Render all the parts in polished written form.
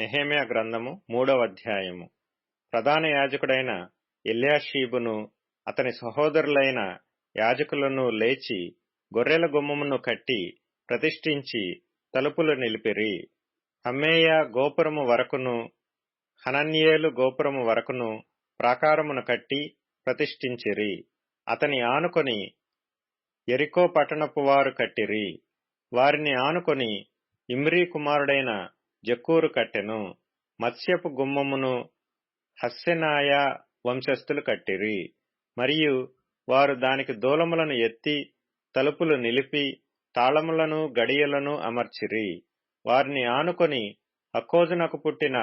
నెహెమ్యా గ్రంథము 3వ అధ్యాయము. ప్రధాన యాజకుడైన ఎల్యాషీబును అతని సహోదరులైన యాజకులను లేచి గొర్రెల గుమ్మమును కట్టి ప్రతిష్ఠించి తలుపులు నిలిపిరి. హమ్మేయ గోపురము వరకును హనన్యేలు గోపురము వరకును ప్రాకారమును కట్టి ప్రతిష్ఠించిరి. అతని ఆనుకొని యెరికో పట్టణపు వారు కట్టిరి. వారిని ఆనుకొని ఇమ్రీ కుమారుడైన జక్కూరు కట్టెను. మత్స్యపు గుమ్మమును హస్సెనాయ వంశస్థులు కట్టిరి. మరియు వారు దానికి దూలములను ఎత్తి తలుపులు నిలిపి తాళములను గడియలను అమర్చిరి. వారిని ఆనుకొని హక్కోజునకు పుట్టిన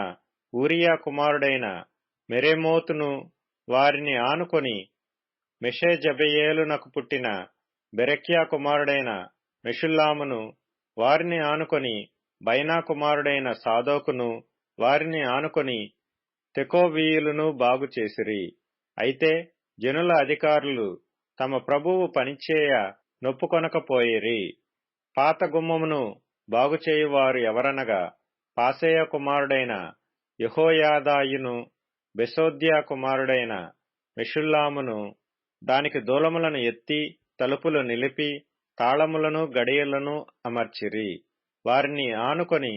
ఊరియా కుమారుడైన మెరేమోతును, వారిని ఆనుకొని మెషేజబెయేలునకు పుట్టిన బెరెక్యా కుమారుడైన మెషుల్లామును, వారిని ఆనుకొని బైనా కుమారుడైన సాదోకును, వారిని ఆనుకొని తెకోవీయులను బాగు చేసిరి. అయితే జనుల అధికారులు తమ ప్రభువు పనిచేయ నొప్పుకొనకపోయిరి. పాత గుమ్మమును బాగుచేయువారు ఎవరనగా పాసేయ కుమారుడైన యెహోయాదాయును, బెసోద్యా కుమారుడైన మెషుల్లామును. దానికి దూలములను ఎత్తి తలుపులు నిలిపి తాళములను గడియలను అమర్చిరి. వారిని ఆనుకొని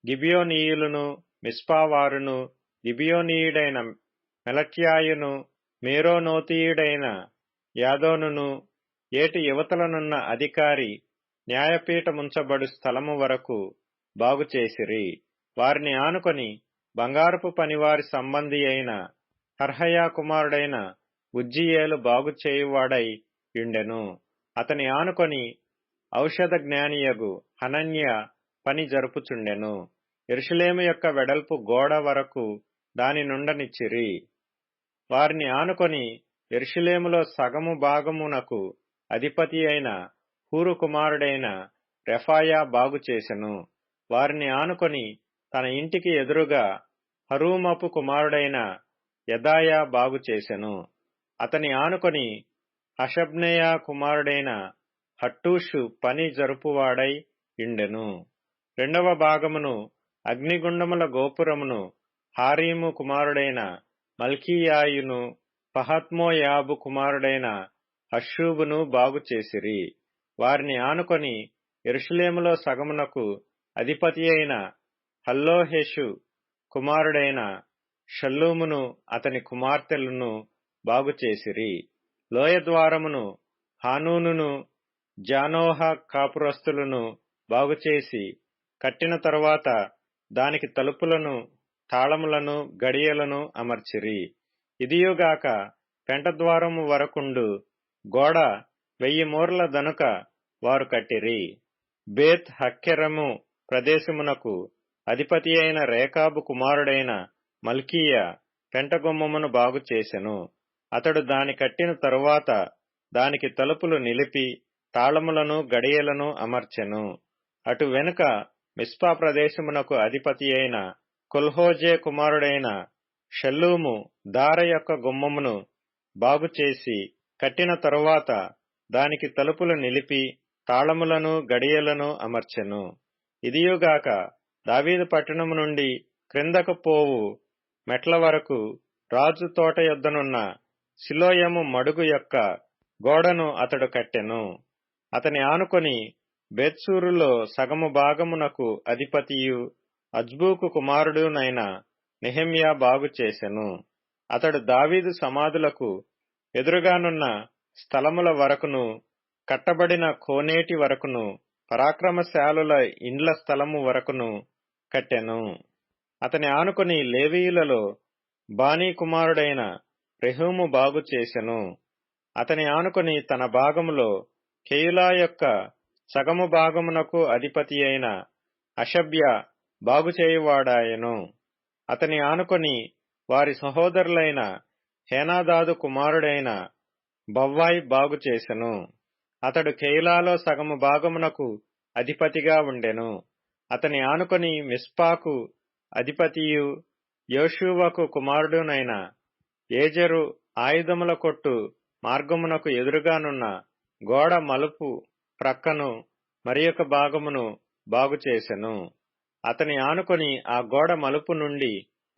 గిబియోనీయులను, మిస్పావారును, గిబియోనీయుడైన మెలట్యాయును, మేరోనోతీయుడైన యాదోనును, ఏటి యువతలనున్న అధికారి న్యాయపీఠముంచబడు స్థలము వరకు బాగుచేసిరి. వారిని ఆనుకొని బంగారపు పనివారి సంబంధి అయిన హర్హయా కుమారుడైన ఉజ్జీయేలు బాగుచేయువాడై యుండెను. అతని ఆనుకొని ఔషధ జ్ఞానియగు హనన్య పని జరుపుచుండెను. యెరూషలేము యొక్క వెడల్పు గోడ వరకు దాని నుండనిచ్చిరి. వారిని ఆనుకొని యెరూషలేములో సగము భాగమునకు అధిపతి అయిన హూరు కుమారుడైన రెఫాయా బాగుచేసెను. వారిని ఆనుకొని తన ఇంటికి ఎదురుగా హరూమపు కుమారుడైన యెదాయా బాగుచేసెను. అతని ఆనుకొని హషబ్నెయ కుమారుడైన హట్టూషు పని జరుపువాడై యుండెను. రెండవ భాగమును అగ్నిగుండముల గోపురమును హారీము కుమారుడైన మల్కీయాయును, పహత్మోయాబు కుమారుడైన హషూబును బాగుచేసిరి. వారిని ఆనుకొని యెరూషలేములో సగమునకు అధిపతి అయిన హల్లోహెషు కుమారుడైన షల్లూమును, అతని కుమార్తెలను బాగుచేసిరి. లోయద్వారమును హానూనును, జానోహ కాపురస్తులను బాగుచేసి కట్టిన తరువాత దానికి తలుపులను, తాళములను, గడియలను అమర్చిరి. ఇదియుగాక పెంటద్వారము వరకుండు గోడ 1000 మూరల దనుక వారు కట్టిరి. బేత్ హక్కెరము ప్రదేశమునకు అధిపతి అయిన రేకాబు కుమారుడైన మల్కీయ పెంటగుమ్మమును బాగుచేసెను. అతడు దాని కట్టిన తరువాత దానికి తలుపులు నిలిపి తాళములను గడియలను అమర్చెను. అటు వెనుక మిస్పా ప్రదేశమునకు అధిపతి అయిన కొల్హోజే కుమారుడైన షల్లూము దార యొక్క గుమ్మమును బాగుచేసి కట్టిన తరువాత దానికి తలుపులు నిలిపి తాళములను గడియలను అమర్చెను. ఇదియుగాక దావీదు పట్టణము నుండి క్రిందకు పోవు మెట్ల వరకు రాజు తోట యొద్దనున్న సిలోయము మడుగు యొక్క గోడను అతడు కట్టెను. అతని ఆనుకొని బేత్సూరులో సగము భాగమునకు అధిపతియు అజ్బూకు కుమారుడునైన నెహెమ్యా బాగుచేసెను. అతడు దావీదు సమాధులకు ఎదురుగానున్న స్థలముల వరకును, కట్టబడిన కోనేటి వరకును, పరాక్రమశాలుల ఇండ్ల స్థలము వరకును కట్టెను. అతని ఆనుకొని లేవీయులలో బానీ కుమారుడైన రెహూము బాగుచేసెను. అతని ఆనుకొని తన భాగములో కెయులా యొక్క సగము భాగమునకు అధిపతి అయిన హషబ్య బాగుచేయువాడాయెను. అతని ఆనుకొని వారి సహోదరులైన హేనాదాదు కుమారుడైన బవ్వాయి బాగుచేసెను. అతడు కెయులాలో సగము భాగమునకు అధిపతిగా ఉండెను. అతని ఆనుకొని మిస్పాకు అధిపతియు యోషువకు కుమారుడునైన ఏజెరు ఆయుధముల కొట్టు మార్గమునకు ఎదురుగానున్న గోడ మలుపు ప్రక్కను మరియొక భాగమును బాగుచేసెను. అతని ఆనుకొని ఆ గోడ మలుపు నుండి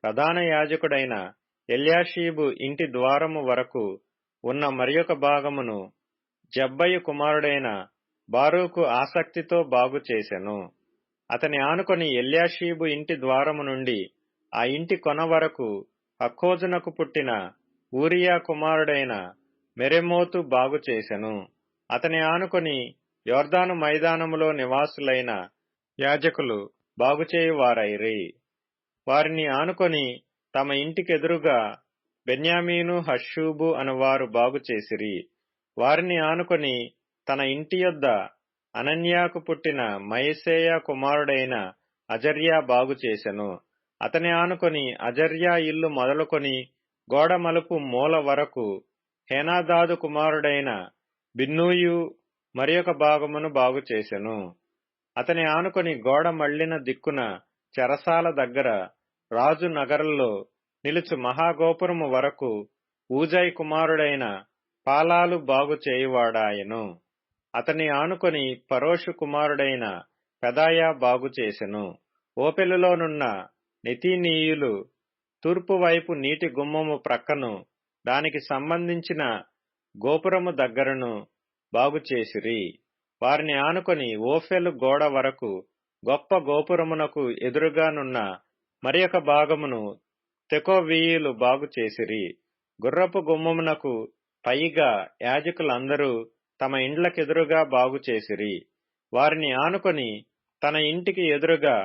ప్రధాన యాజకుడైన ఎల్యాషీబు ఇంటి ద్వారము వరకు ఉన్న మరియొక భాగమును జబ్బయి కుమారుడైన బారూకు ఆసక్తితో బాగుచేసెను. అతని ఆనుకొని ఎల్యాషీబు ఇంటి ద్వారము నుండి ఆ ఇంటి కొన వరకు అక్కోజునకు పుట్టిన ఊరియా కుమారుడైన మెరెమోతు బాగుచేసెను. అతని ఆనుకొని యొర్దాను మైదానములో నివాసులైన యాజకులు బాగుచేయువారైరి. వారిని ఆనుకొని తమ ఇంటికెదురుగా బెన్యామీను హషూబు అనువారు బాగుచేసిరి. వారిని ఆనుకొని తన ఇంటి యొద్ద అనన్యాకు పుట్టిన మయసేయ కుమారుడైన అజర్యా బాగుచేసెను. అతని ఆనుకొని అజర్యా ఇల్లు మొదలుకొని గోడ మలుపు మూల వరకు హేనాదాదు కుమారుడైన బిన్నూయు మరియొక భాగమును బాగుచేసెను. అతని ఆనుకొని గోడ మళ్లిన దిక్కున చెరసాల దగ్గర రాజు నగరంలో నిలుచు మహాగోపురము వరకు ఊజై కుమారుడైన పాలాలు బాగు చేయువాడాయెను. అతని ఆనుకొని పరోషు కుమారుడైన పెదాయా బాగుచేసెను. ఓపెలులోనున్న నెతీనీయులు తూర్పు వైపు నీటి గుమ్మము ప్రక్కను దానికి సంబంధించిన గోపురము దగ్గరను బాగుచేసిరి. వారిని ఆనుకొని ఓఫెలు గోడ వరకు గొప్ప గోపురమునకు ఎదురుగానున్న మరియొక భాగమును తెకోవీయులు బాగుచేసిరి. గుర్రపు గుమ్మమునకు పైగా యాజకులందరూ తమ ఇండ్లకెదురుగా బాగుచేసిరి. వారిని ఆనుకొని తన ఇంటికి ఎదురుగా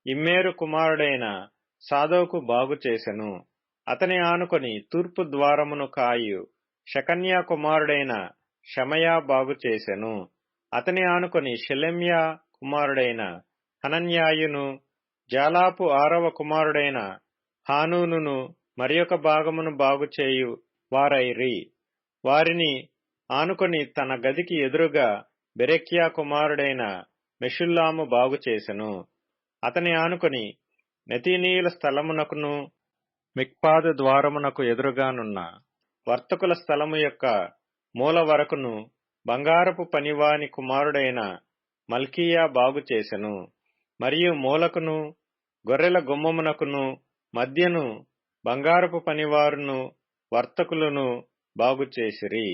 ఇమ్మేరు కుమారుడైన సాదోకు బాగుచేసెను. అతని ఆనుకొని తూర్పు ద్వారమును కాయు షకన్యా కుమారుడైన షమయా బాగుచేసెను. అతని ఆనుకొని షెలెమ్యా కుమారుడైన హనన్యాయును జాలాపు 6వ కుమారుడైన హానూనును మరియొక భాగమును బాగుచేయు వారైరి. వారిని ఆనుకొని తన గదికి ఎదురుగా బెరెక్యా కుమారుడైన మెషుల్లాము బాగుచేసెను. అతని ఆనుకొని నెతీనీయుల స్థలమునకును మిక్పాదు ద్వారమునకు ఎదురుగానున్న వర్తకుల స్థలము యొక్క మూల వరకును బంగారపు పనివాని కుమారుడైన మల్కీయా బాగుచేసెను. మరియు మూలకును గొర్రెల గుమ్మమునకును మధ్యను బంగారపు పనివారును వర్తకులను బాగుచేసిరి.